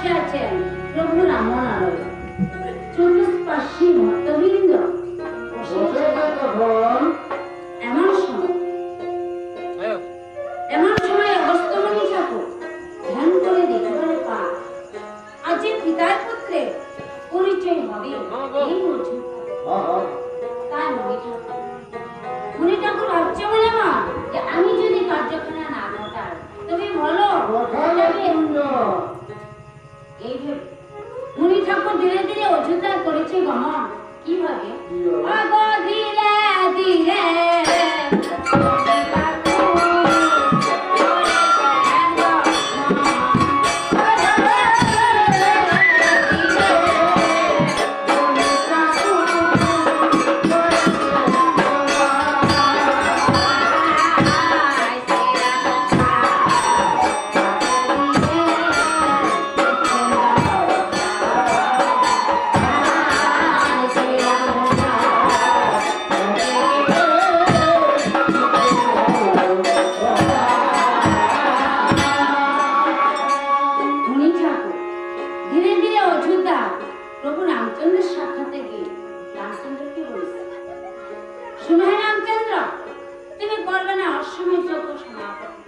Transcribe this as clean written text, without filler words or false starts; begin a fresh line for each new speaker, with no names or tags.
বসে আছেন প্রভু রামনারায়ণ, চতুষ্পার্শ্বী ভক্তবৃন্দ এমন সময় অগস্ত্যমুনি ঠাকুর ধ্যান করে দেখতে পান আজ যে পিতার পুত্রে পরিচয় হবে এই বলছেন। তাই মুনি ঠাকুর ভাবছে বলে মা যে আমি যদি কার্যখানা না ঘটাই তবে বলো এই ভেবে মুনি ঠাকুর ধীরে ধীরে অযোধ্যা করেছে গমন। কিভাবে? ধীরে ধীরে প্রভু রামচন্দ্রের সাক্ষাতে গিয়ে রামচন্দ্রকে বলেছে, শুনে রামচন্দ্র তুমি করবে না অশ্বমেধ যজ্ঞ সমাপন।